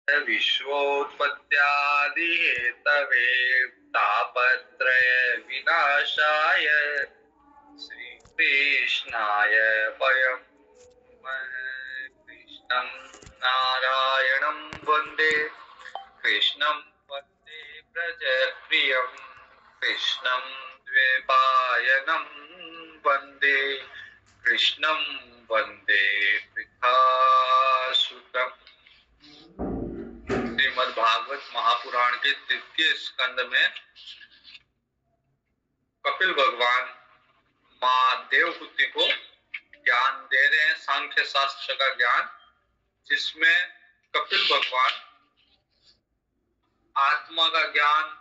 विश्वोत्पत्त्यादिहेतवे तापत्रय विनाशाय श्रीकृष्णाय वयं कृष्णं नारायणं वन्दे कृष्णं वन्दे व्रजप्रियं कृष्णं द्वैपायनं वन्दे कृष्णं वन्दे वृथासुतम्। श्रीमद् भागवत महापुराण के तृतीय स्कंद में कपिल भगवान माँ देवहूति को ज्ञान दे रहे हैं, सांख्य शास्त्र का ज्ञान, जिसमें कपिल भगवान आत्मा का ज्ञान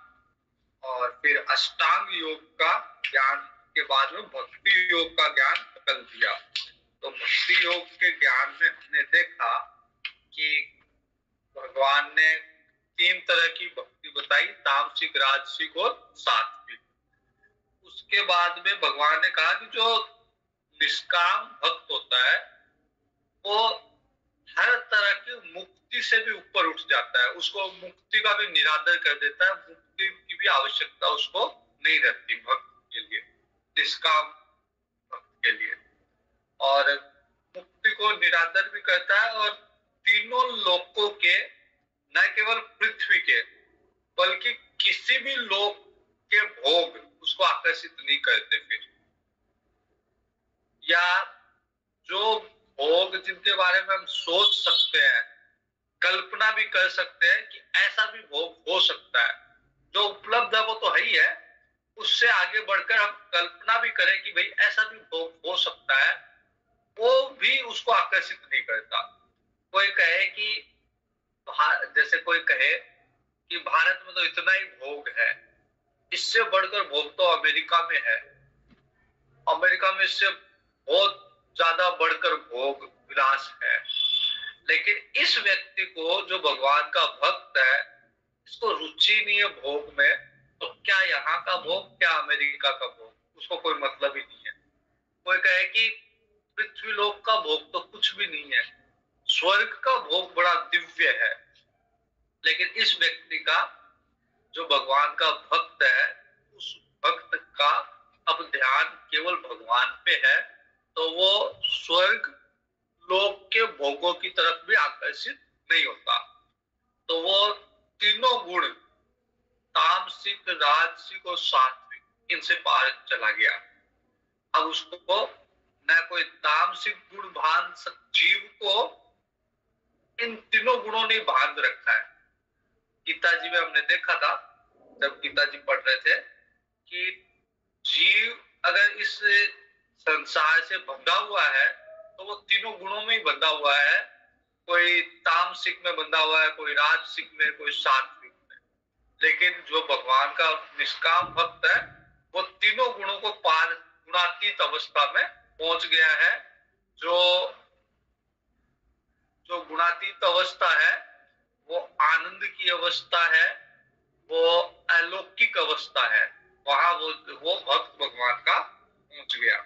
और फिर अष्टांग योग का ज्ञान के बाद में भक्ति योग का ज्ञान कर दिया। तो भक्ति योग के ज्ञान में हमने देखा कि भगवान ने तीन तरह की भक्ति बताई, तामसिक, राजसिक और सात्विक। उसके बाद में भगवान ने कहा कि जो निष्काम भक्त होता है वो हर तरह की मुक्ति से भी ऊपर उठ जाता है, उसको मुक्ति का भी निरादर कर देता है, मुक्ति की भी आवश्यकता उसको नहीं रहती भक्त के लिए, निष्काम भक्त के लिए। और मुक्ति को निरादर भी करता है और तीनों लोकों के, न केवल पृथ्वी के बल्कि किसी भी लोक के भोग उसको आकर्षित नहीं करते फिर, या जो भोग जिनके बारे में हम सोच सकते हैं, कल्पना भी कर सकते हैं कि ऐसा भी भोग हो सकता है, जो उपलब्ध है वो तो है ही है, उससे आगे बढ़कर हम कल्पना भी करें कि भाई ऐसा भी भोग हो सकता है, वो भी उसको आकर्षित नहीं करता। कोई कहे कि जैसे कोई कहे कि भारत में तो इतना ही भोग है, इससे बढ़कर भोग तो अमेरिका में है, अमेरिका में इससे बहुत ज्यादा बढ़कर भोग विलास है। लेकिन इस व्यक्ति को जो भगवान का भक्त है, इसको रुचि नहीं है भोग में, तो क्या यहाँ का भोग क्या अमेरिका का भोग, उसको कोई मतलब ही नहीं है। कोई कहे कि पृथ्वी लोक का भोग तो कुछ भी नहीं है, स्वर्ग का भोग बड़ा दिव्य है। लेकिन इस व्यक्ति का जो भगवान का भक्त है, उस भक्त का अब ध्यान केवल भगवान पे है, तो वो स्वर्ग लोक के भोगों की तरफ भी आकर्षित नहीं होता। तो वो तीनों गुण, तामसिक, राजसिक और सात्विक, इनसे पार चला गया। अब उसको न कोई तामसिक गुण भान, जीव को इन तीनों गुणों ने बांध रखा है। गीता जी में हमने देखा था, जब गीता जी पढ़ रहे थे, कि जीव अगर इस संसार से बंधा हुआ है तो वो तीनों गुणों में ही बंधा हुआ है, कोई तामसिक में बंधा हुआ है, कोई राजसिक में, कोई सात्विक में। लेकिन जो भगवान का निष्काम भक्त है, वो तीनों गुणों को पार, गुणातीत अवस्था में पहुंच गया है। जो गुणातीत अवस्था है वो आनंद की अवस्था है, वो अलौकिक अवस्था है, वहां वो भक्त भगवान का पहुंच गया।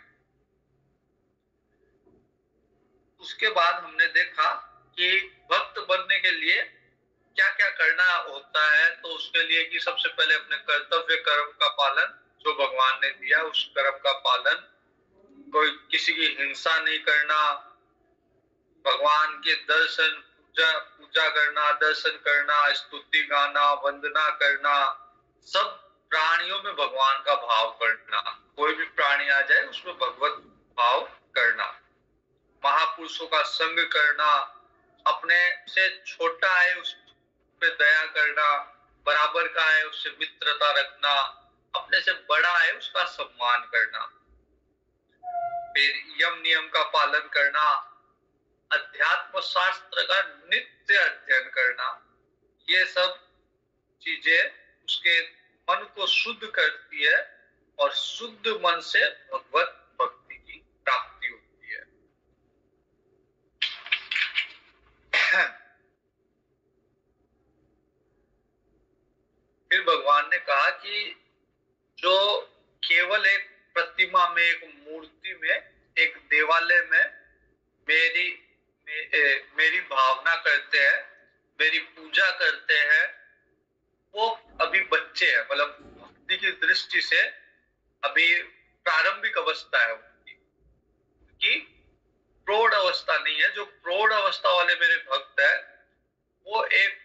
उसके बाद हमने देखा कि भक्त बनने के लिए क्या क्या करना होता है। तो उसके लिए कि सबसे पहले अपने कर्तव्य कर्म का पालन, जो भगवान ने दिया उस कर्म का पालन, कोई किसी की हिंसा नहीं करना, भगवान के दर्शन, पूजा करना, दर्शन करना, स्तुति गाना, वंदना करना, सब प्राणियों में भगवान का भाव करना, कोई भी प्राणी आ जाए उसमें भगवत भाव करना, महापुरुषों का संग करना, अपने से छोटा है उस पे दया करना, बराबर का है उससे मित्रता रखना, अपने से बड़ा है उसका सम्मान करना, फिर यम नियम का पालन करना, अध्यात्म शास्त्र का नित्य अध्ययन करना। ये सब चीजें उसके मन को शुद्ध करती है और शुद्ध मन से भगवत भक्ति की प्राप्ति होती है। फिर भगवान ने कहा कि जो केवल एक प्रतिमा में, एक मूर्ति में, एक देवालय में मेरी भावना करते हैं, मेरी पूजा करते हैं वो अभी बच्चे हैं, मतलब भक्ति की दृष्टि से अभी प्रारंभिक अवस्था है उनकी, कि प्रौढ़ अवस्था नहीं है। जो प्रौढ़ अवस्था वाले मेरे भक्त है वो एक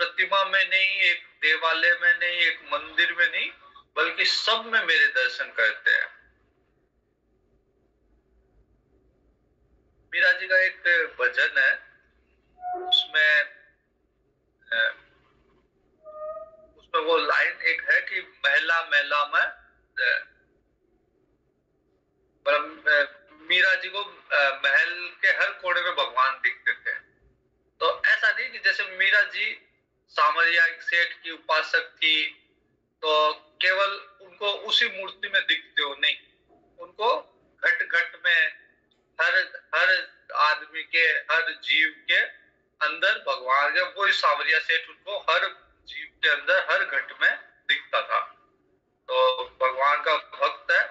प्रतिमा में नहीं, एक देवालय में नहीं, एक मंदिर में नहीं, बल्कि सब में मेरे दर्शन करते हैं। मीरा जी का एक भजन है, उसमें उसमें वो लाइन एक है कि महिला महिला में मीरा जी को महल के हर कोने में भगवान दिखते थे। तो ऐसा नहीं कि जैसे मीरा जी सामरिया सेठ की उपासक थी तो केवल उनको उसी मूर्ति में दिखते हो, नहीं, उनको घट घट में हर हर आदमी के, हर जीव के अंदर भगवान के, वो सावरिया सेठ उनको हर जीव के अंदर हर घट में दिखता था। तो भगवान का भक्त है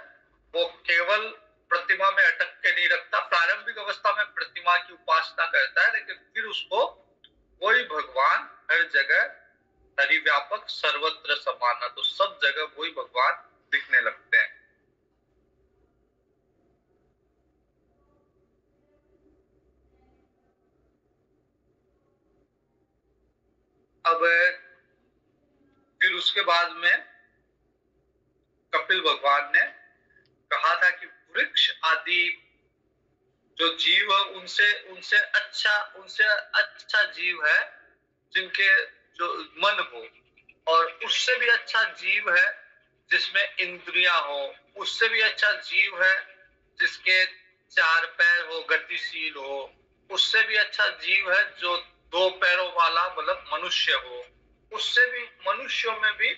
वो केवल प्रतिमा में अटक के नहीं रखता, प्रारंभिक अवस्था में प्रतिमा की उपासना करता है, लेकिन फिर उसको वही भगवान हर जगह हरिव्यापक सर्वत्र समाना, तो सब जगह वही भगवान दिखने लगते हैं। अब फिर उसके बाद में कपिल भगवान ने कहा था कि वृक्ष आदि जो जीव है उनसे उनसे अच्छा जीव है जिनके जो मन हो, और उससे भी अच्छा जीव है जिसमें इंद्रियां हो, उससे भी अच्छा जीव है जिसके चार पैर हो, गतिशील हो, उससे भी अच्छा जीव है जो दो पैरों वाला मतलब मनुष्य हो, उससे भी मनुष्यों में भी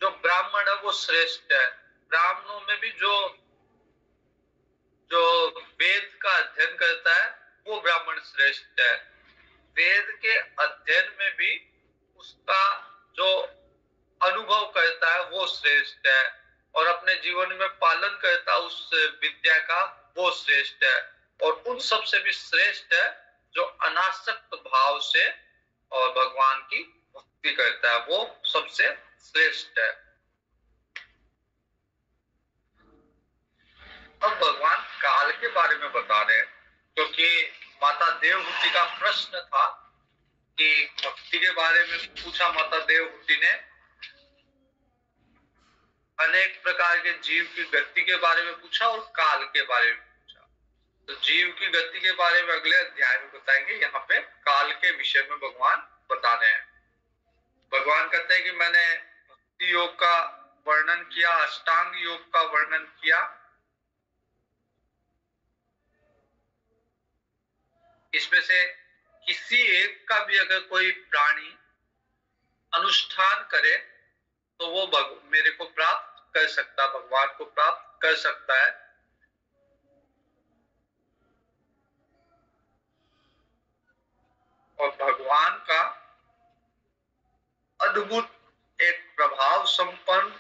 जो ब्राह्मण है वो श्रेष्ठ है, ब्राह्मणों में भी जो जो वेद का अध्ययन करता है वो ब्राह्मण श्रेष्ठ है, वेद के अध्ययन में भी उसका जो अनुभव करता है वो श्रेष्ठ है, और अपने जीवन में पालन करता है उस विद्या का वो श्रेष्ठ है, और उन सब से भी श्रेष्ठ है जो अनासक्त भाव से और भगवान की भक्ति करता है, वो सबसे श्रेष्ठ है। अब भगवान काल के बारे में बता रहे हैं, क्योंकि माता देवहूति का प्रश्न था कि भक्ति के बारे में पूछा माता देवहूति ने, अनेक प्रकार के जीव की गति के बारे में पूछा और काल के बारे में पूछा। तो जीव की गति के बारे में अगले अध्याय में बताएंगे, यहाँ पे काल के विषय में भगवान बता रहे हैं। भगवान कहते हैं कि मैंने भक्ति योग का वर्णन किया, अष्टांग योग का वर्णन किया, इसमें से किसी एक का भी अगर कोई प्राणी अनुष्ठान करे तो वो मेरे को प्राप्त कर सकता, भगवान को प्राप्त कर सकता है। और भगवान का अद्भुत एक प्रभाव संपन्न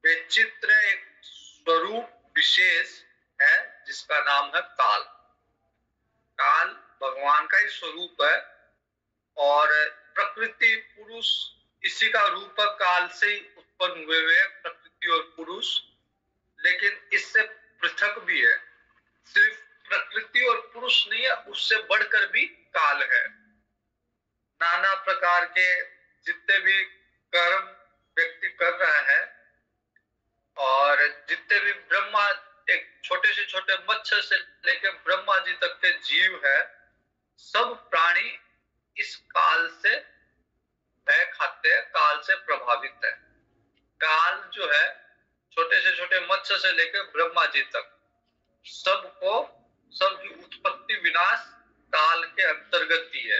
विचित्र एक स्वरूप विशेष है जिसका नाम है काल। काल भगवान का ही स्वरूप है, और प्रकृति पुरुष इसी का रूप काल से ही उत्पन्न हुए हुए प्रकृति और पुरुष, लेकिन इससे पृथक भी है, सिर्फ प्रकृति और पुरुष नहीं है, उससे बढ़कर भी काल है। नाना प्रकार के जितने भी कर्म व्यक्ति कर रहा है, और जितने भी ब्रह्मा, एक छोटे से छोटे मच्छर से लेकर ब्रह्मा जी तक के जीव है, सब प्राणी इस काल से भय खाते हैं, काल से प्रभावित है। काल जो है छोटे से छोटे मच्छर से लेकर ब्रह्मा जी तक सबको, सबकी उत्पत्ति विनाश काल के अंतर्गत ही है।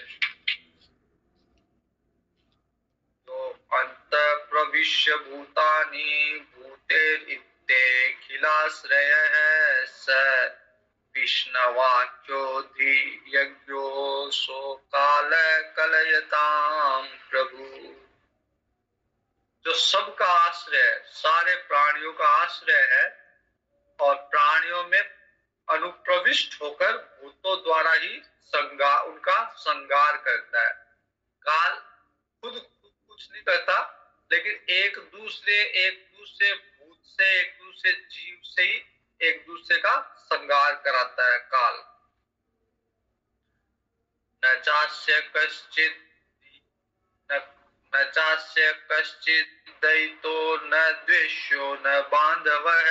तो अंत प्रविश्य भूतानि भूतेरित्ते खिलाश्रय है स विष्णवाक्योधि यज्ञो सो काल कलयताम प्रभु। जो सबका आश्रय है, सारे प्राणियों का आश्रय है, और प्राणियों में अनुप्रविष्ट होकर भूतों द्वारा ही उनका संगार करता है। काल खुद कुछ नहीं करता, लेकिन एक दूसरे भूत से, एक दूसरे जीव से ही एक दूसरे का संगार कराता है काल। न चास्य कश्चित न चास्य कश्चित दैतो न द्वेष्यो न बांधवः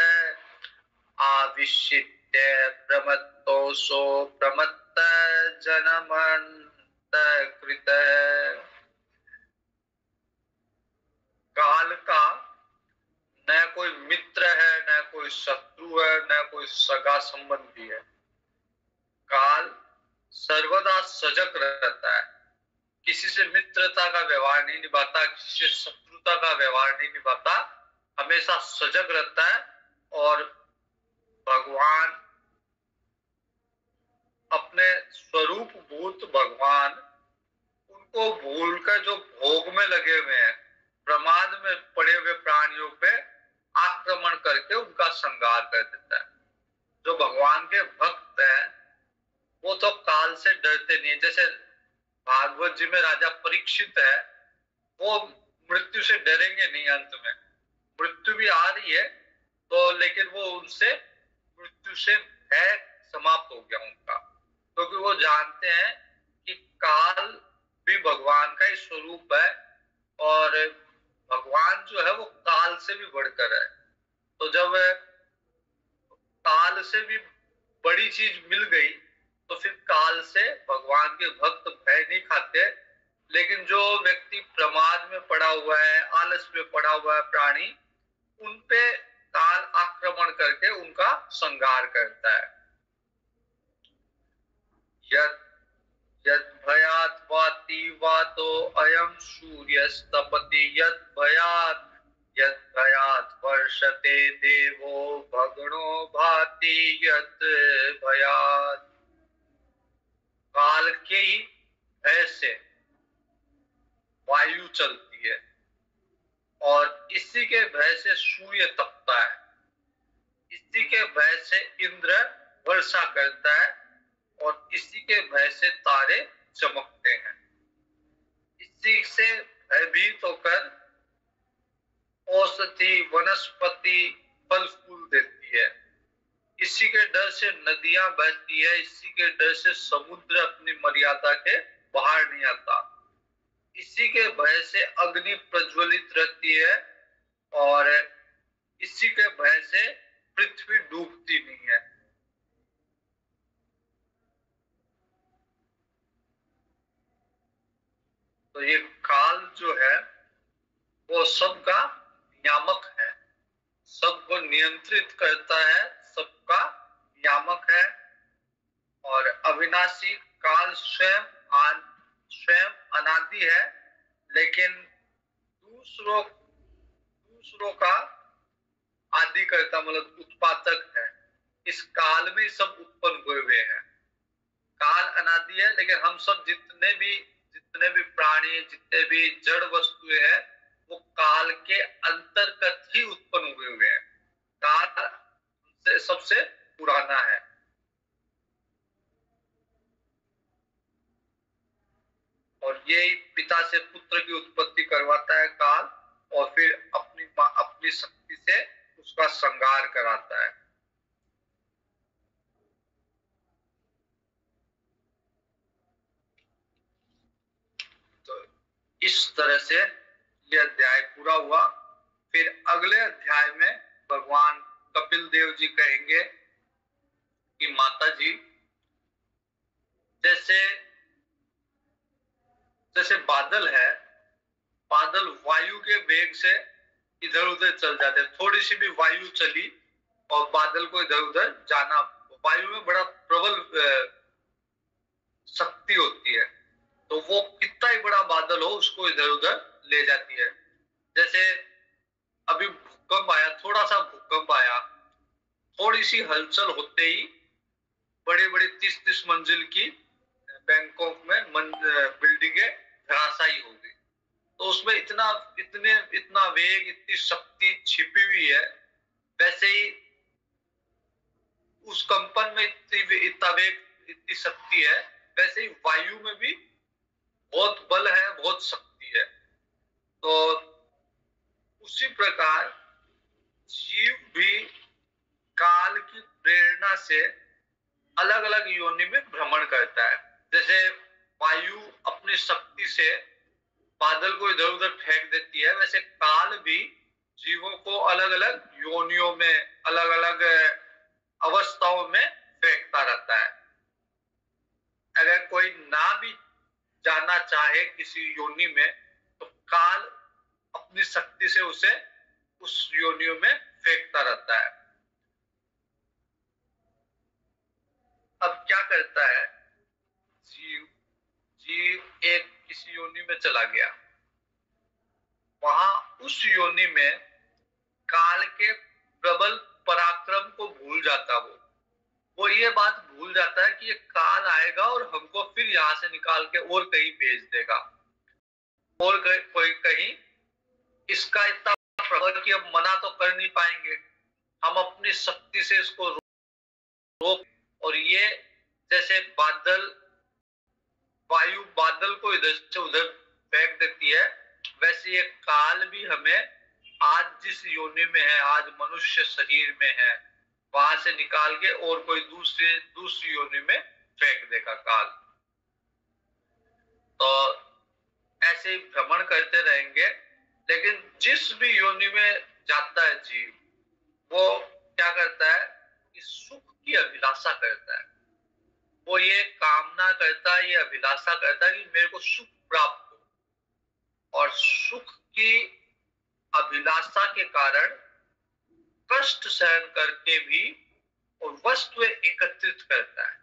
आविशित्य प्रमत्तोषो प्रमत्त जनमंत कृत। काल का न कोई मित्र है, न कोई शत्रु है, न कोई सगा संबंधी है। काल सर्वदा सजग रहता है, किसी से मित्रता का व्यवहार नहीं निभाता, किसी से शत्रुता का व्यवहार नहीं निभाता, हमेशा सजग रहता है। और भगवान अपने स्वरूप भूत भगवान उनको भूलकर जो भोग में लगे हुए हैं, प्रमाद में पड़े हुए प्राणियों पे आक्रमण करके उनका संहार कर देता है। जो भगवान के भक्त हैं वो तो काल से डरते नहीं। जैसे भागवत जी में राजा परीक्षित है, वो मृत्यु से डरेंगे नहीं। अंत में मृत्यु भी आ रही है तो, लेकिन वो उनसे मृत्यु से भय समाप्त हो गया उनका, क्योंकि वो जानते हैं कि काल भी भगवान का ही स्वरूप है और भगवान जो है वो काल से भी बढ़कर है। तो जब काल से भी बड़ी चीज मिल गई तो फिर काल से भगवान के भक्त भय नहीं खाते। लेकिन जो व्यक्ति प्रमाद में पड़ा हुआ है, आलस में पड़ा हुआ है प्राणी, उनपे काल आक्रमण करके उनका संहार करता है। यद भयात् वाति वातो अयं सूर्यस्तपति यद भयात् वर्षते देवो भगणो भाति यद भयात्। काल के ही भय से वायु चलती है और इसी के भय से सूर्य तपता है, इसी के भय से इंद्र वर्षा करता है और इसी के भय से तारे चमकते हैं। इसी से भयभीत होकर औषधि वनस्पति फल फूल देती है, इसी के डर से नदियां बहती है, इसी के डर से समुद्र अपनी मर्यादा के बाहर नहीं आता, इसी के भय से अग्नि प्रज्वलित रहती है और इसी के भय से पृथ्वी डूबती नहीं है। तो ये काल जो है वो सबका नियामक है, सबको नियंत्रित करता है, सबका नियामक है। और अविनाशी काल स्वयं अनादि है, लेकिन दूसरों का आदि करता, मतलब उत्पादक है। इस काल में सब उत्पन्न हुए हुए हैं। काल अनादि है, लेकिन हम सब जितने भी प्राणी, जितने भी जड़ वस्तुएं हैं, वो काल के अंतर्गत ही उत्पन्न हुए हुए हैं। काल सबसे पुराना है। और यही पिता से पुत्र की उत्पत्ति करवाता है काल, और फिर अपनी शक्ति से उसका संहार कराता है। तो इस तरह से यह अध्याय पूरा हुआ। फिर अगले अध्याय में भगवान कपिल देव जी कहेंगे कि माता जी, जैसे बादल है, बादल वायु के वेग से इधर उधर चल जाते, थोड़ी सी भी वायु चली और बादल को इधर उधर जाना, वायु में बड़ा प्रबल शक्ति होती है, तो वो कितना ही बड़ा बादल हो उसको इधर उधर ले जाती है। जैसे अभी भूकंप आया, थोड़ा सा भूकंप आया, थोड़ी सी हलचल होते ही बड़ी बड़ी 30-30 मंजिल की बैंकॉक में बिल्डिंगें धराशायी हो गई। तो उसमें इतना वेग, इतनी शक्ति छिपी हुई है। वैसे ही उस कंपन में इतना वेग, इतनी शक्ति है, वैसे ही वायु में भी बहुत बल है, बहुत शक्ति है। तो उसी प्रकार जीव भी काल की प्रेरणा से अलग अलग योनि में भ्रमण करता है। जैसे वायु अपनी शक्ति से बादल को इधर उधर फेंक देती है, वैसे काल भी जीवों को अलग अलग योनियों में, अलग अलग अवस्थाओं में फेंकता रहता है। अगर कोई ना भी जाना चाहे किसी योनि में, तो काल अपनी शक्ति से उसे उस योनियों में फेंकता रहता है। अब क्या करता है जीव? जीव एक किसी योनि में चला गया, वहां उस योनि में काल के प्रबल पराक्रम को भूल जाता। वो ये बात भूल जाता है कि ये काल आएगा और हमको फिर यहाँ से निकाल के और कहीं भेज देगा, और कोई कहीं इसका इतना प्रबल कि अब मना तो कर नहीं पाएंगे, हम अपनी शक्ति से इसको रोक। और ये जैसे बादल, वायु बादल को इधर से उधर फेंक देती है, वैसे ये काल भी हमें आज जिस योनि में है, आज मनुष्य शरीर में है, वहां से निकाल के और कोई दूसरी योनि में फेंक देगा काल। तो ऐसे ही भ्रमण करते रहेंगे। लेकिन जिस भी योनि में जाता है जीव, वो क्या करता है कि सुख की अभिलाषा करता है। वो ये कामना करता है, ये अभिलाषा करता है कि मेरे को सुख प्राप्त हो। और सुख की अभिलाषा के कारण कष्ट सहन करके भी और वस्तुएं एकत्रित करता है।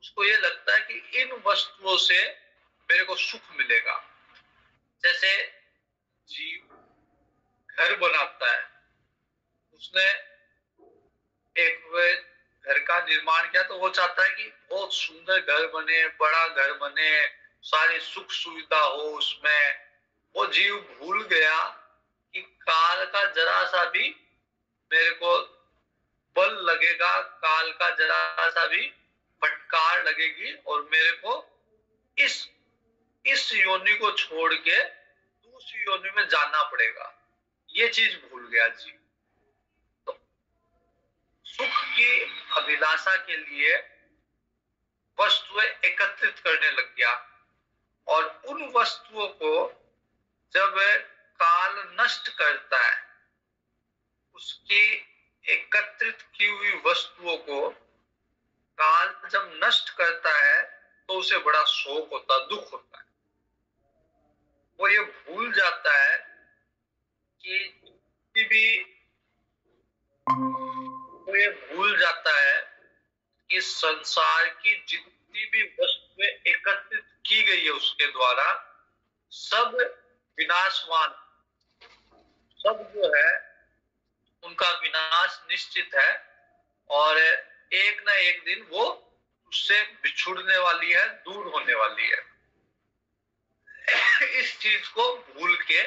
उसको ये लगता है कि इन वस्तुओं से मेरे को सुख मिलेगा। जैसे जीव घर बनाता है, उसने एक घर का निर्माण किया, तो वो चाहता है कि बहुत सुंदर घर बने, बड़ा घर बने, सारी सुख सुविधा हो उसमें। वो जीव भूल गया कि काल का जरा सा भी मेरे को बल लगेगा, काल का जरा सा भी फटकार लगेगी और मेरे को इस योनि को छोड़ के दूसरी योनि में जाना पड़ेगा। ये चीज भूल गया जीव। तो सुख की अभिलाषा के लिए वस्तुएं एकत्रित करने लग गया, और उन वस्तुओं को जब काल नष्ट करता है, उसकी एकत्रित की हुई वस्तुओं को काल जब नष्ट करता है, तो उसे बड़ा शोक होता, दुख होता है। वो ये भूल जाता है कि भी वो ये भूल जाता है कि संसार की जितनी भी वस्तुएं एकत्रित की गई है उसके द्वारा, सब विनाशवान, सब जो है उनका विनाश निश्चित है, और एक न एक दिन वो उससे बिछुड़ने वाली है, दूर होने वाली है। इस चीज को भूल के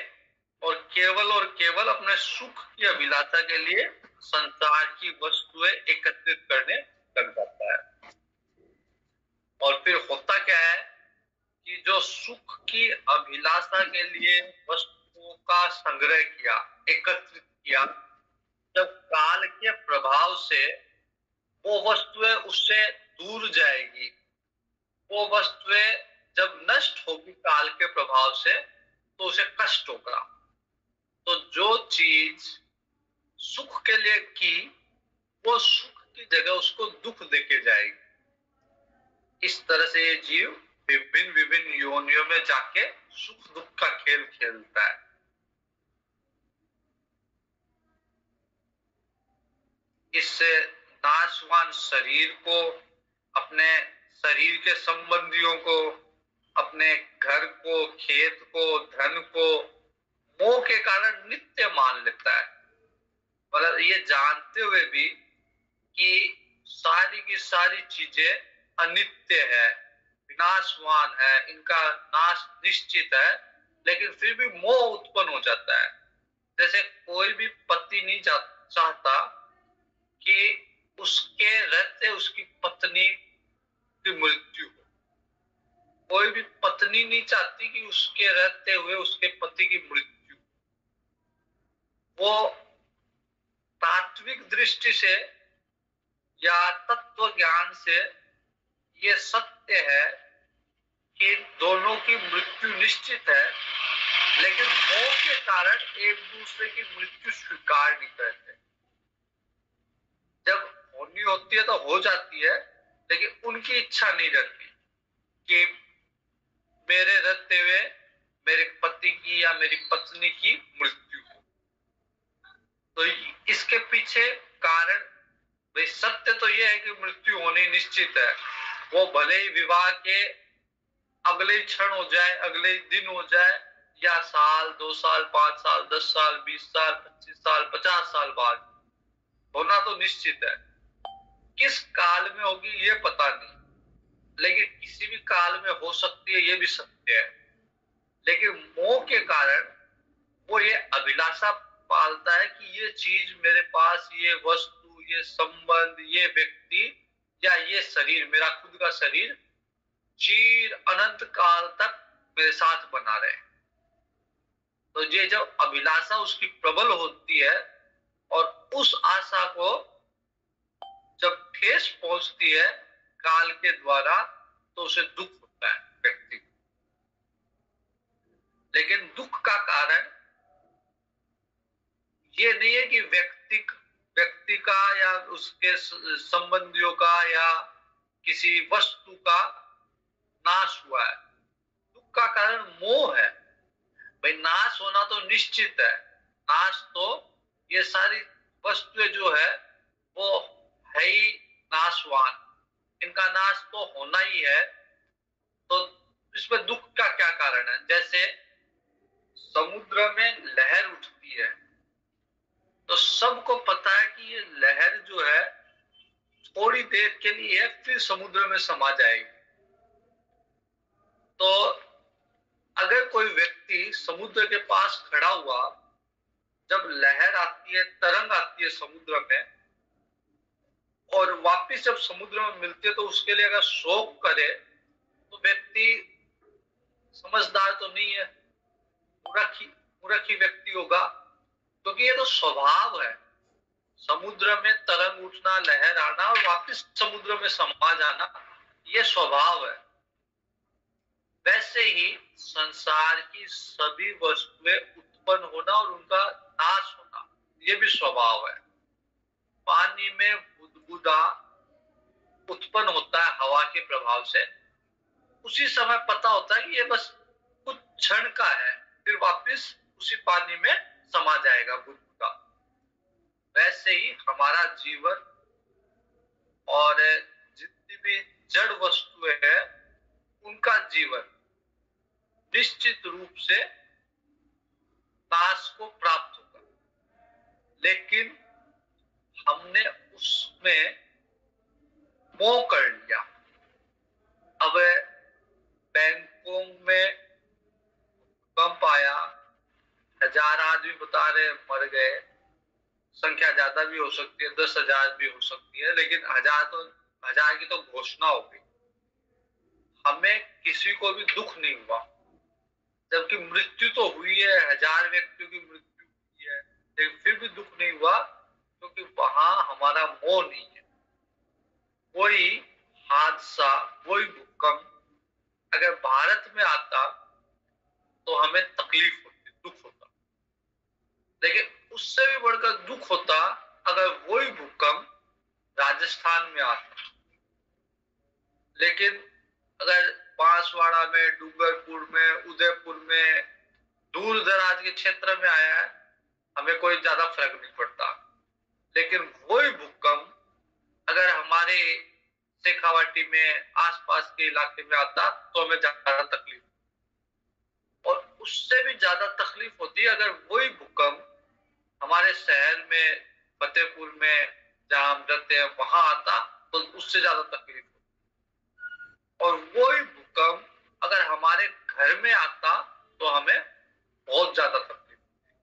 और केवल अपने सुख की अभिलाषा के लिए संसार की वस्तुएं एकत्रित करने लग जाता है। और फिर होता क्या है कि जो सुख की अभिलाषा के लिए वस्तुओं का संग्रह किया, एकत्रित किया, जब काल के प्रभाव से वो वस्तुएं उससे दूर जाएगी, वो वस्तुएं जब नष्ट होगी काल के प्रभाव से, तो उसे कष्ट होगा। तो जो चीज सुख के लिए की, वो सुख की जगह उसको दुख देके जाएगी। इस तरह से ये जीव विभिन्न विभिन्न योनियों में जाके सुख दुख का खेल खेलता है। इस नाशवान शरीर को, अपने शरीर के संबंधियों को, अपने घर को, खेत को, धन को मोह के कारण नित्य मान लेता है। मतलब ये जानते हुए भी कि सारी की सारी चीजें अनित्य है, विनाशवान है, इनका नाश निश्चित है, लेकिन फिर भी मोह उत्पन्न हो जाता है। जैसे कोई भी पति नहीं चाहता कि उसके रहते उसकी पत्नी की मृत्यु हो। कोई भी पत्नी नहीं चाहती कि उसके रहते हुए उसके पति की मृत्यु। वो तात्विक दृष्टि से या तत्व ज्ञान से ये सत्य है कि दोनों की मृत्यु निश्चित है, लेकिन मोह के कारण एक दूसरे की मृत्यु स्वीकार नहीं करते। जब होनी होती है तो हो जाती है, लेकिन उनकी इच्छा नहीं रहती कि मेरे रहते हुए मेरे पति की या मेरी पत्नी की मृत्यु हो। तो इसके पीछे कारण, भाई सत्य तो ये है कि मृत्यु होनी निश्चित है। वो भले ही विवाह के अगले ही क्षण हो जाए, अगले ही दिन हो जाए, या साल 2 साल 5 साल 10 साल 20 साल 25 साल 50 साल बाद, होना तो निश्चित है। किस काल में होगी ये पता नहीं, लेकिन किसी भी काल में हो सकती है, ये भी सत्य है। लेकिन मोह के कारण वो ये अभिलाषा पालता है कि ये चीज मेरे पास, ये वस्तु, ये संबंध, ये व्यक्ति या ये शरीर, मेरा खुद का शरीर चिर अनंत काल तक मेरे साथ बना रहे। तो ये जब अभिलाषा उसकी प्रबल होती है और उस आशा को जब ठेस पहुंचती है काल के द्वारा, तो उसे दुख होता है व्यक्ति को। लेकिन दुख का कारण ये नहीं है कि व्यक्ति का या उसके संबंधियों का या किसी वस्तु का नाश हुआ है। दुख का कारण मोह है। भाई नाश होना तो निश्चित है। नाश तो ये सारी वस्तुएं जो है वो है ही नाशवान, इनका नाश तो होना ही है। तो इसमें दुख का क्या कारण है? जैसे समुद्र में लहर उठती है, तो सबको पता है कि ये लहर जो है थोड़ी देर के लिए है, फिर समुद्र में समा जाएगी। तो अगर कोई व्यक्ति समुद्र के पास खड़ा हुआ, जब लहर आती है, तरंग आती है समुद्र में, और वापिस जब समुद्र में मिलती है, तो उसके लिए अगर शोक करे तो व्यक्ति समझदार तो नहीं है, मूर्ख ही व्यक्ति होगा। क्योंकि ये तो स्वभाव है, समुद्र में तरंग उठना, लहर आना और वापिस समुद्र में समा जाना, ये स्वभाव है। वैसे ही संसार की सभी वस्तुएं उत्पन्न होना और उनका नाश होना, ये भी स्वभाव है। पानी में बुदबुदा उत्पन्न होता है हवा के प्रभाव से, उसी समय पता होता है कि ये बस कुछ क्षण का है, फिर वापस उसी पानी में समा जाएगा बुदबुदा। वैसे ही हमारा जीवन और जितनी भी जड़ वस्तुएं हैं, उनका जीवन निश्चित रूप से नाश को प्राप्त होगा। लेकिन हमने उसमें मोह कर लिया। अब बैंकों में भूकंप आया, 1000 आदमी बता रहे मर गए, संख्या ज्यादा भी हो सकती है, 10,000 भी हो सकती है, लेकिन 1000 की तो घोषणा हो गई। हमें किसी को भी दुख नहीं हुआ, जबकि मृत्यु तो हुई है, 1000 व्यक्तियों की मृत्यु हुई है, लेकिन फिर भी दुख नहीं हुआ, क्योंकि वहां हमारा मोह नहीं है। वही हादसा, वही भूकंप अगर भारत में आता तो हमें तकलीफ होती, दुख होता। लेकिन उससे भी बढ़कर दुख होता अगर वही भूकंप राजस्थान में आता। लेकिन अगर बांसवाड़ा में, डूंगरपुर में, उदयपुर में, दूर दराज के क्षेत्र में आया है, हमें कोई ज्यादा फर्क नहीं पड़ता। लेकिन वही भूकंप अगर हमारे शेखावाटी में, आसपास के इलाके में आता, तो हमें ज्यादा तकलीफ, और उससे भी ज्यादा तकलीफ होती है अगर वही भूकंप हमारे शहर में, फतेहपुर में, जहां हम रहते हैं, वहां आता, तो उससे ज्यादा तकलीफ होती। और वही भूकंप अगर हमारे घर में आता तो हमें बहुत ज्यादा तकलीफ होती।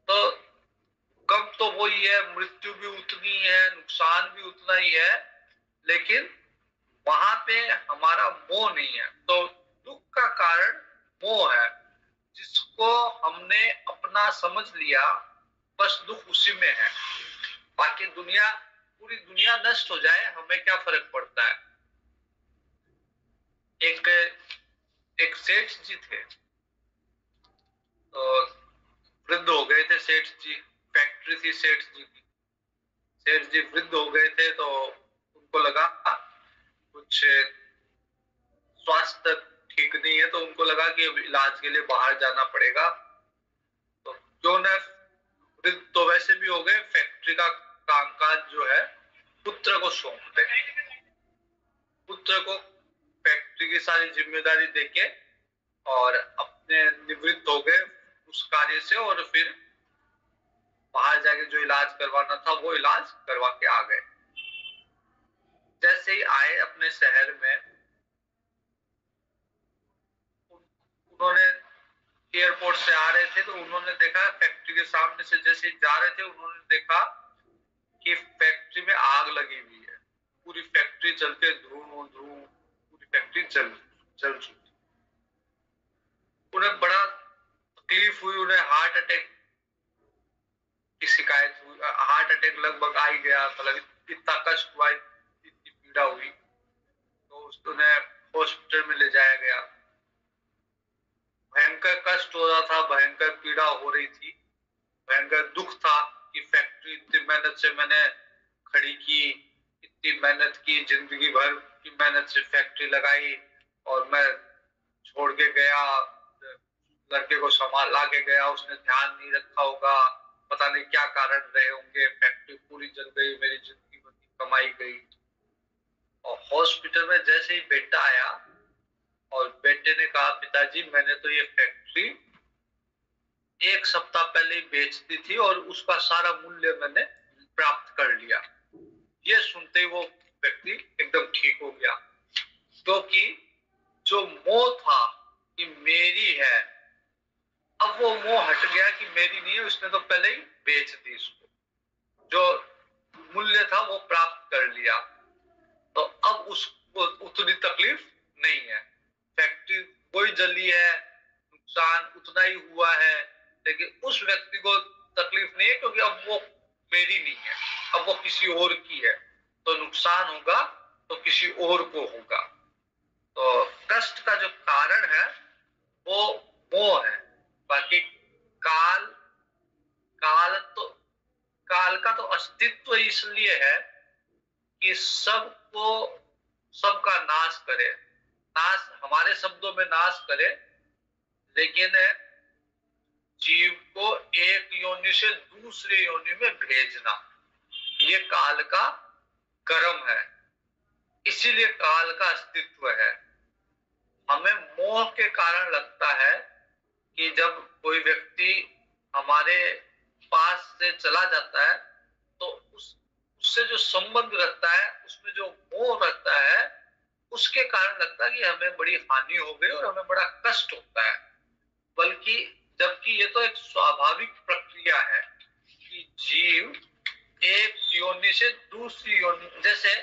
तो भूकंप तो वही है, मृत्यु भी उतनी है, नुकसान भी उतना ही है, लेकिन वहां पे हमारा मोह नहीं है। तो दुख का कारण मोह है, जिसको हमने अपना समझ लिया, बस दुख उसी में है। बाकी दुनिया, पूरी दुनिया नष्ट हो जाए, हमें क्या फर्क पड़ता है। एक एक सेठ जी थे, तो वृद्ध हो गए थे सेठ जी, फैक्ट्री थी सेठ जी की। सेठ जी वृद्ध हो गए थे, तो उनको लगा कुछ स्वास्थ्य ठीक नहीं है, तो उनको लगा कि अब इलाज के लिए बाहर जाना पड़ेगा। तो क्यों न, वृद्ध तो वैसे भी हो गए, फैक्ट्री का कामकाज जो है पुत्र को सौंप दे। पुत्र को फैक्ट्री की सारी जिम्मेदारी देके और अपने निवृत्त हो गए उस कार्य से, और फिर बाहर जाके जो इलाज करवाना था वो इलाज करवा के आ गए। जैसे ही आए अपने शहर में, उन्होंने एयरपोर्ट से आ रहे थे, तो उन्होंने देखा फैक्ट्री के सामने से जैसे ही जा रहे थे, उन्होंने देखा कि फैक्ट्री में आग लगी हुई है। पूरी फैक्ट्री जलते धुआं धुआं, पूरी फैक्ट्री जल चुकी। उन्हें बड़ा तकलीफ हुई, उन्हें हार्ट अटैक की शिकायत हुई, हार्ट अटैक लगभग आ ही गया, मतलब इतना कष्ट हुआ, इतनी पीड़ा हुई। तो उन्हें हॉस्पिटल में ले जाया गया। भयंकर कष्ट हो रहा था, भयंकर पीड़ा हो रही थी, भयंकर दुख था कि फैक्ट्री इतनी मेहनत से मैंने खड़ी की, इतनी मेहनत की, जिंदगी भर की मेहनत से फैक्ट्री लगाई, और मैं छोड़ के गया, लड़के को संभाल ला के गया, उसने ध्यान नहीं रखा होगा, पता नहीं क्या कारण रहे होंगे, फैक्ट्री पूरी जल गई, मेरी जिंदगी भर की कमाई गई। और हॉस्पिटल में जैसे ही बेटा आया, और बेटे ने कहा, पिताजी मैंने तो ये फैक्ट्री 1 सप्ताह पहले ही बेच दी थी, और उसका सारा मूल्य मैंने प्राप्त कर लिया। ये सुनते ही वो व्यक्ति एकदम ठीक हो गया, क्योंकि जो मोह था कि मेरी है, अब वो मोह हट गया कि मेरी नहीं है, उसने तो पहले ही बेच दी इसको, जो मूल्य था वो प्राप्त कर लिया। तो अब उसको उतनी तकलीफ नहीं है। फैक्ट्री कोई जली है, नुकसान उतना ही हुआ है, लेकिन उस व्यक्ति को तकलीफ नहीं है, क्योंकि अब वो मेरी नहीं है, अब वो किसी और की है। तो नुकसान होगा तो किसी और को होगा। तो कष्ट का जो कारण है वो मोह है। बाकी काल, काल तो काल का तो अस्तित्व इसलिए है कि सबको, सबका नाश करे, नाश हमारे शब्दों में नाश करे, लेकिन जीव को एक योनि से दूसरे योनि में भेजना, ये काल का कर्म है, इसीलिए काल का अस्तित्व है। हमें मोह के कारण लगता है कि जब कोई व्यक्ति हमारे पास से चला जाता है, तो उससे जो संबंध रहता है, उसमें जो मोह रहता है, उसके कारण लगता है कि हमें बड़ी हानि हो गई और हमें बड़ा कष्ट होता है। बल्कि जबकि ये तो एक स्वाभाविक प्रक्रिया है कि जीव एक योनि से दूसरी योनि, जैसे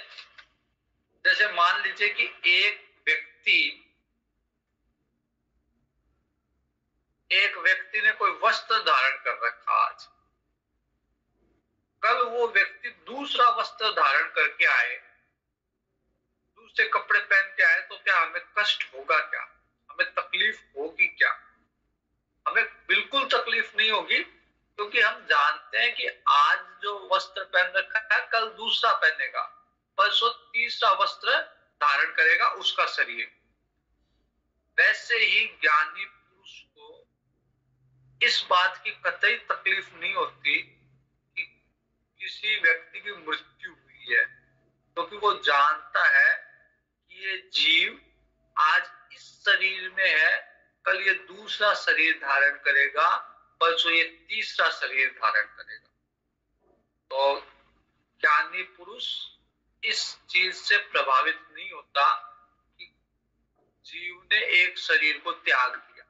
जैसे मान लीजिए कि एक व्यक्ति ने कोई वस्त्र धारण कर रखा आज, कल वो व्यक्ति दूसरा वस्त्र धारण करके आए, दूसरे कपड़े पहन के आए, तो क्या हमें कष्ट होगा? क्या हमें तकलीफ होगी? क्या हमें बिल्कुल तकलीफ नहीं होगी, क्योंकि हम जानते हैं कि आज जो वस्त्र पहन रखा है, कल दूसरा पहनेगा, परसों तीसरा वस्त्र धारण करेगा उसका शरीर। वैसे ही ज्ञानी पुरुष को इस बात की कतई तकलीफ नहीं होती कि किसी व्यक्ति की मृत्यु हुई है, क्योंकि वो जानता है कि ये जीव आज इस शरीर में है, कल ये दूसरा शरीर धारण करेगा, परसों ये तीसरा शरीर धारण करेगा। तो ज्ञानी पुरुष इस चीज से प्रभावित नहीं होता कि जीव ने एक शरीर को त्याग दिया।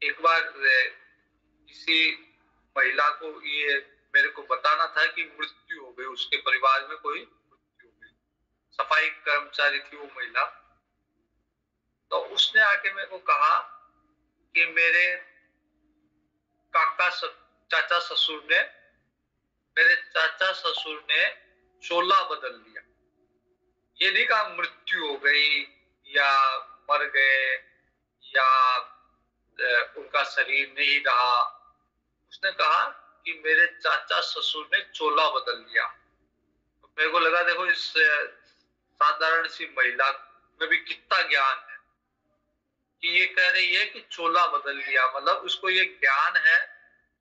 एक बार किसी महिला को ये मेरे को बताना था कि मृत्यु हो गई, उसके परिवार में कोई मृत्यु हो गई। सफाई कर्मचारी थी वो महिला। तो उसने आके मेरे को कहा कि मेरे चाचा ससुर ने मेरे चाचा ससुर ने चोला बदल लिया। ये नहीं कहा मृत्यु हो गई या मर गए या उनका शरीर नहीं रहा। उसने कहा कि मेरे चाचा ससुर ने चोला बदल लिया। तो मेरे को लगा देखो इस साधारण सी महिला में भी कितना ज्ञान है कि ये कह रही है कि चोला बदल लिया, मतलब उसको ये ज्ञान है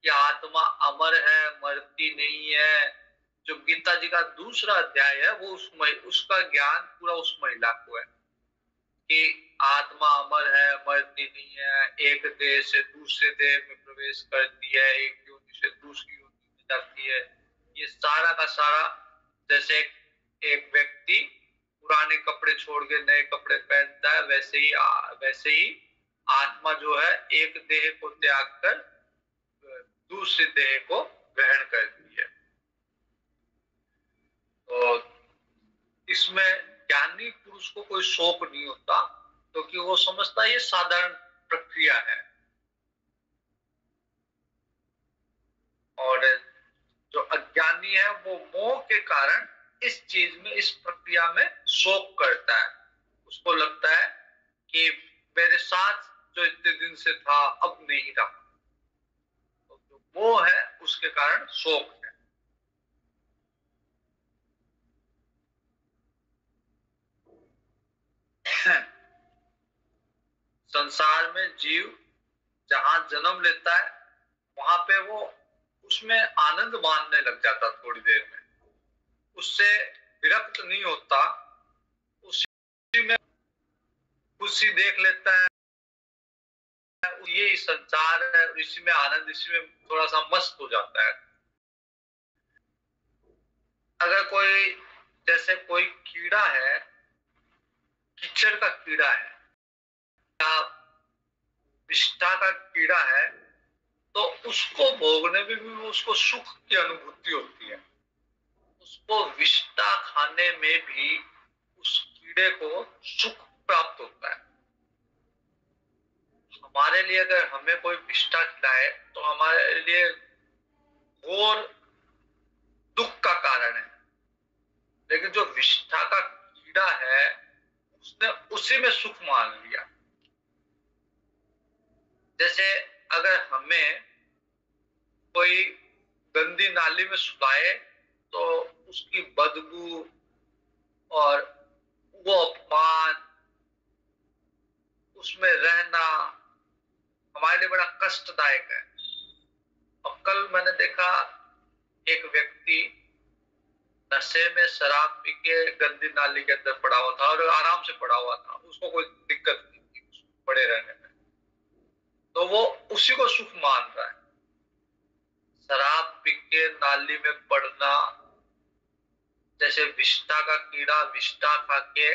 कि आत्मा अमर है, मरती नहीं है। जो गीता जी का दूसरा अध्याय है वो उसका ज्ञान पूरा उस महिला को है कि आत्मा अमर है, मरती नहीं है, एक देह से दूसरे देह में प्रवेश करती है, एक योनि से दूसरी योनि में जाती है। ये सारा का सारा जैसे एक व्यक्ति पुराने कपड़े छोड़ के नए कपड़े पहनता है, वैसे ही आत्मा जो है एक देह को त्याग कर दूसरे देह को ग्रहण करती है। तो इसमें ज्ञानी पुरुष को कोई शोक नहीं होता क्योंकि वो समझता है ये साधारण प्रक्रिया है। और जो अज्ञानी है वो मोह के कारण इस चीज में, इस प्रक्रिया में शोक करता है। उसको लगता है कि मेरे साथ जो इतने दिन से था अब नहीं रहा। तो जो मोह है उसके कारण शोक है। संसार में जीव जहां जन्म लेता है वहां पे वो उसमें आनंद मानने लग जाता थोड़ी देर में, उससे विरक्त नहीं होता, उसी में खुशी देख लेता है। ये संसार है, इसी में आनंद, इसी में थोड़ा सा मस्त हो जाता है। अगर कोई जैसे कोई कीड़ा है, कीचड़ का कीड़ा है या विष्ठा का कीड़ा है, तो उसको भोगने में भी उसको सुख की अनुभूति होती है। उसको विष्ठा खाने में भी उस कीड़े को सुख प्राप्त होता है। हमारे लिए अगर हमें कोई विष्ठा खिलाए तो हमारे लिए घोर दुख का कारण है, लेकिन जो विष्ठा का कीड़ा है उसने उसी में सुख मान लिया। जैसे अगर हमें कोई गंदी नाली में सुलाए तो उसकी बदबू और वो अपमान, उसमें रहना हमारे लिए बड़ा कष्टदायक है। और कल मैंने देखा एक व्यक्ति नशे में शराब पी के गंदी नाली के अंदर पड़ा हुआ था और आराम से पड़ा हुआ था, उसको कोई दिक्कत नहीं थी पड़े रहने में। तो वो उसी को सुख मान रहा है। शराब पी के नाली में पड़ना, जैसे विष्ठा का कीड़ा विष्ठा खा के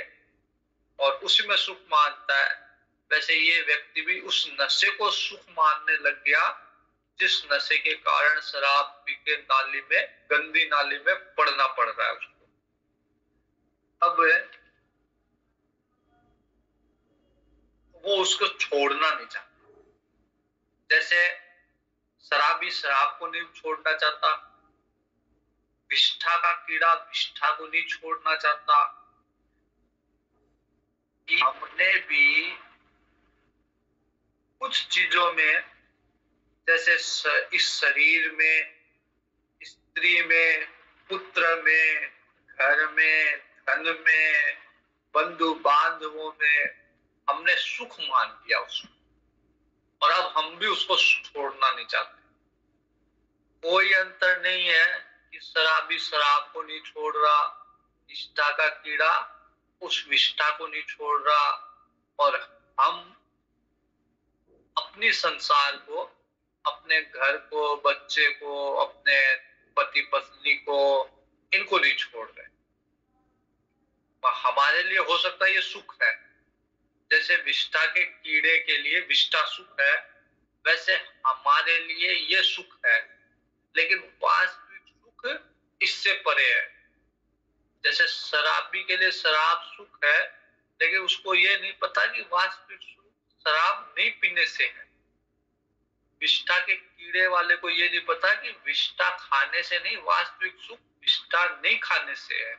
और उसी में सुख मानता है, वैसे ये व्यक्ति भी उस नशे को सुख मानने लग गया जिस नशे के कारण शराब पी के नाली में, गंदी नाली में पड़ना पड़ रहा है उसको। अब वो उसको छोड़ना नहीं चाहता। जैसे शराबी शराब को नहीं छोड़ना चाहता, विष्ठा का कीड़ा विष्ठा को नहीं छोड़ना चाहता। हमने भी कुछ चीजों में, जैसे इस शरीर में, स्त्री में, पुत्र में, घर में, धन में, बंधु बांधवों में हमने सुख मान लिया उसको और अब हम भी उसको छोड़ना नहीं चाहते। कोई अंतर नहीं है कि शराबी शराब को नहीं छोड़ रहा, विष्ठा का कीड़ा उस विष्ठा को नहीं छोड़ रहा, और हम अपनी संसार को, अपने घर को, बच्चे को, अपने पति पत्नी को, इनको नहीं छोड़ रहे। हमारे लिए हो सकता है ये सुख है, जैसे विष्ठा के कीड़े के लिए विष्ठा सुख है, वैसे हमारे लिए ये सुख है लेकिन वास्तविक सुख इससे परे है। जैसे शराबी के लिए शराब सुख है, लेकिन उसको ये नहीं पता कि वास्तविक सुख शराब नहीं पीने से है। विष्ठा के कीड़े वाले को ये नहीं पता कि विष्ठा खाने से नहीं, वास्तविक सुख विष्ठा नहीं खाने से है।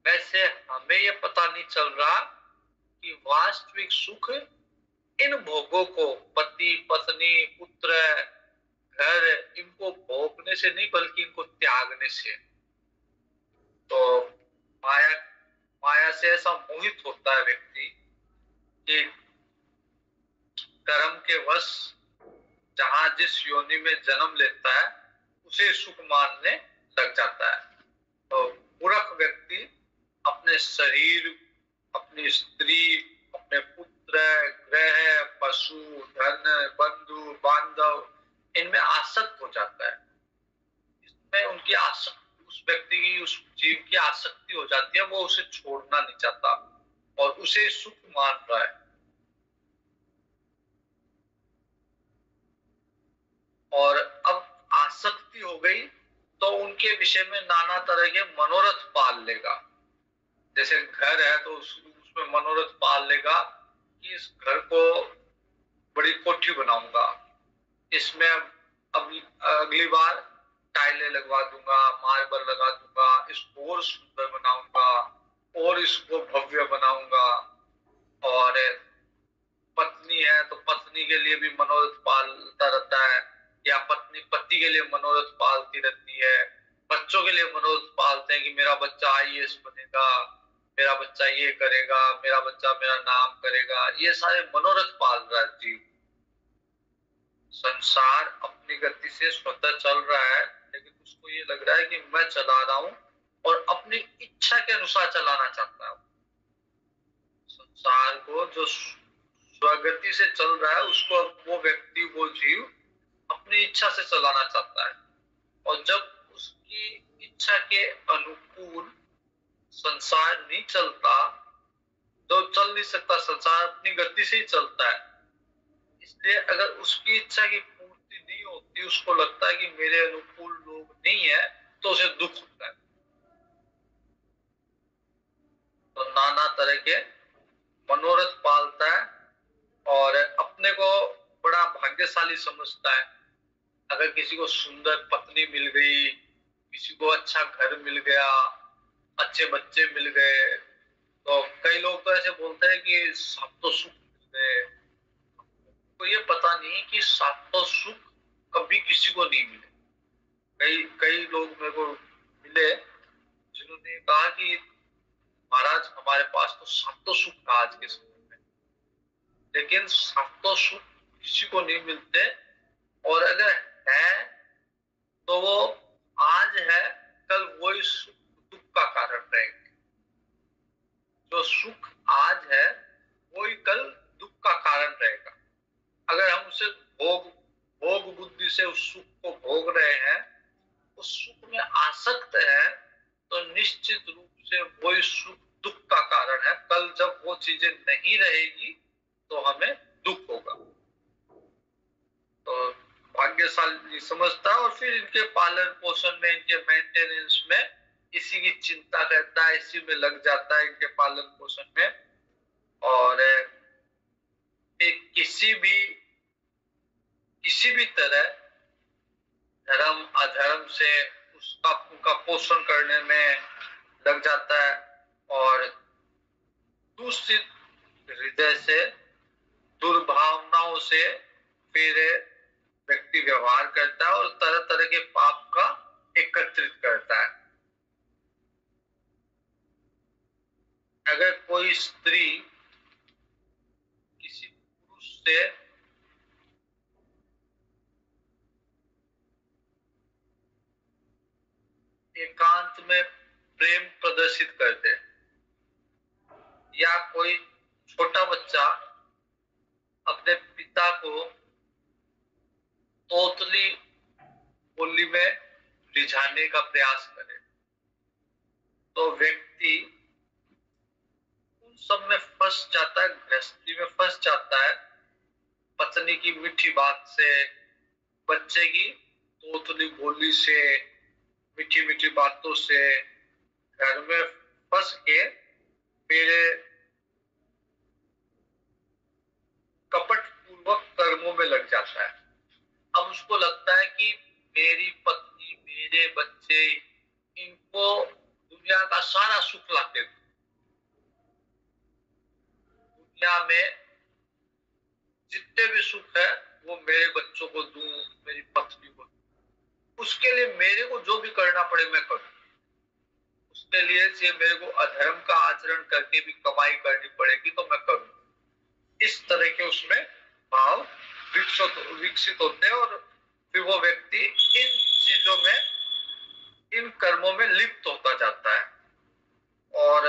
वैसे हमें ये पता नहीं चल रहा कि वास्तविक सुख इन भोगों को, पति पत्नी पुत्र घर, इनको भोगने से नहीं बल्कि इनको त्यागने से। तो माया माया से ऐसा मोहित होता है व्यक्ति कि कर्म के वश जहां जिस योनि में जन्म लेता है उसे सुख मानने लग जाता है। तो मूर्ख व्यक्ति अपने शरीर, अपनी स्त्री, अपने पुत्र, ग्रह, पशु, धन, बंधु बांधव, इनमें आसक्त हो जाता है। इसमें उनकी आसक्ति, उस व्यक्ति की, उस जीव की आसक्ति हो जाती है। वो उसे छोड़ना नहीं चाहता और उसे सुख मान रहा है। और अब आसक्ति हो गई तो उनके विषय में नाना तरह के मनोरथ पाल लेगा। जैसे घर है तो उसमें मनोरथ पाल लेगा कि इस घर को बड़ी कोठी बनाऊंगा, इसमें अब अगली बार टाइलें लगवा दूंगा, मार्बल लगा दूंगा, इसको और सुंदर बनाऊंगा और इसको भव्य बनाऊंगा। और पत्नी है तो पत्नी के लिए भी मनोरथ पालता रहता है, या पत्नी पति के लिए मनोरथ पालती रहती है। बच्चों के लिए मनोरथ पालते हैं कि मेरा बच्चा आईएएस बनेगा, मेरा बच्चा ये करेगा, मेरा बच्चा मेरा नाम करेगा। ये सारे मनोरथ पाल रहा है जीव। संसार अपनी गति से स्वतः चल रहा है, लेकिन उसको ये लग रहा है कि मैं चला रहा हूं और अपनी इच्छा के अनुसार चलाना चाहता है। संसार को जो स्वगति से चल रहा है उसको वो व्यक्ति, वो जीव अपनी इच्छा से चलाना चाहता है। और जब उसकी इच्छा के अनुकूल संसार नहीं चलता, तो चल नहीं सकता, संसार अपनी गति से ही चलता है। इसलिए अगर उसकी इच्छा की पूर्ति नहीं होती, उसको लगता है कि मेरे अनुकूल लोग नहीं है, तो उसे दुख होता है। तो नाना तरह के मनोरथ पालता है और अपने को बड़ा भाग्यशाली समझता है। अगर किसी को सुंदर पत्नी मिल गई, किसी को अच्छा घर मिल गया, अच्छे बच्चे मिल गए, तो कई लोग तो ऐसे बोलते हैं कि सब तो सुख मिल गए। तो ये पता नहीं कि सातों सुख कभी किसी को नहीं मिले। कई कई लोग मेरे को मिले जिन्होंने कहा कि महाराज हमारे पास तो सातों सुख था आज के समय में, लेकिन सातों सुख किसी को नहीं मिलते। और अगर है तो वो आज है, कल वही सुख दुख का कारण रहेंगे। जो सुख आज है वही कल दुख का कारण रहेगा। अगर हम उसे भोग भोग बुद्धि से उस सुख को भोग रहे हैं, उस सुख में आसक्त है, तो निश्चित रूप से वही सुख दुख का कारण है। कल जब वो चीजें नहीं रहेगी तो हमें दुख होगा। तो भाग्यशाली समझता है और फिर इनके पालन पोषण में, इनके मेंटेनेंस में इसी की चिंता करता है, इसी में लग जाता है, इनके पालन पोषण में। और किसी भी तरह धर्म अधर्म से उनका पोषण करने में लग जाता है और दूषित हृदय से, दुर्भावनाओं से फिर व्यक्ति व्यवहार करता है और तरह तरह के पाप का एकत्रित करता है। अगर कोई स्त्री किसी पुरुष से एकांत में प्रेम प्रदर्शित कर दे, या कोई छोटा बच्चा अपने पिता को तोतली बोली में रिझाने का प्रयास करे, तो व्यक्ति उन सब में फंस जाता है, गृहस्थी में फंस जाता है। पत्नी की मीठी बात से, बच्चे की तोतली बोली से, मीठी मीठी बातों से घर में फंस के मेरे कपट पूर्वक कर्मों में लग जाता है। अब उसको लगता है कि मेरी पत्नी, मेरे बच्चे, इनको दुनिया का सारा सुख लाते, दुनिया में जितने भी सुख है वो मेरे बच्चों को दूं, मेरी पत्नी को दूं। उसके लिए मेरे को जो भी करना पड़े मैं करूं, उसके लिए चाहे मेरे को अधर्म का आचरण करके भी कमाई करनी पड़ेगी तो मैं करूं। इस तरह के उसमें भाव विकसित होते हैं और फिर वो व्यक्ति इन चीजों में, इन कर्मों में लिप्त होता जाता है। और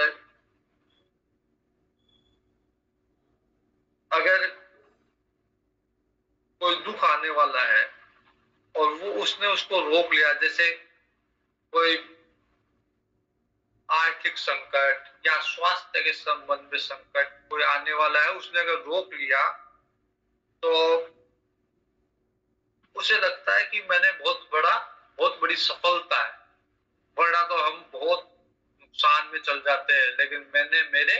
अगर कोई दुख आने वाला है और वो उसने उसको रोक लिया, जैसे कोई आर्थिक संकट या स्वास्थ्य के संबंध में संकट कोई आने वाला है, उसने अगर रोक लिया तो उसे लगता है कि मैंने बहुत बड़ी सफलता है, वरना तो हम बहुत नुकसान में चल जाते हैं, लेकिन मैंने मेरे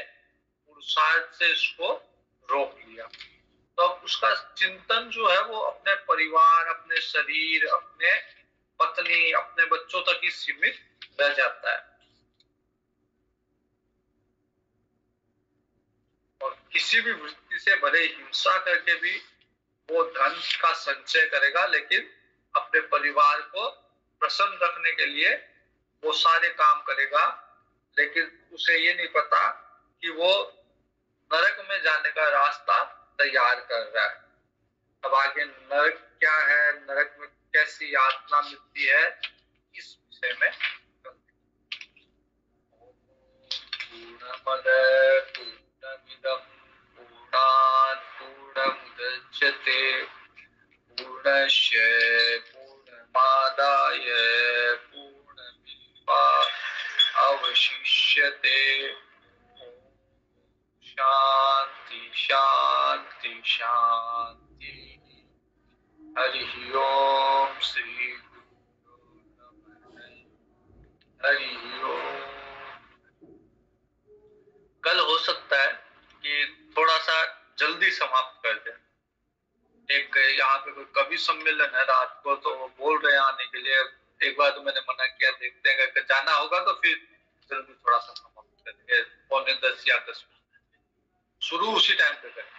पुरुषार्थ से इसको रोक लिया। तो अब उसका चिंतन जो है वो अपने परिवार, अपने शरीर, अपने पत्नी, अपने बच्चों तक ही सीमित रह जाता है और किसी भी वृत्ति से भले हिंसा करके भी वो धन का संचय करेगा, लेकिन अपने परिवार को प्रसन्न रखने के लिए वो सारे काम करेगा, लेकिन उसे ये नहीं पता कि वो नरक में जाने का रास्ता तैयार कर रहा है। अब आगे नरक क्या है, नरक में कैसी यातना मिलती है, इस विषय में पूर्णमद पूर्णमिदं पूर्णात् पूर्णमुदच्यते पूर्णस्य पूर्णमादाय पूर्णमेवावशिष्यते। शांति शांति शांति। हरि ओम श्री गुरु नमः। हरि ओम। कल हो सकता है कि थोड़ा सा जल्दी समाप्त कर दें। एक यहाँ पे कोई कवि सम्मेलन है रात को, तो वो बोल रहे हैं आने के लिए। एक बार तो मैंने मना किया, देखते हैं अगर जाना होगा तो फिर जल्दी थोड़ा सा समाप्त करेंगे, 9:45 या 10 शुरू उसी टाइम पे करें।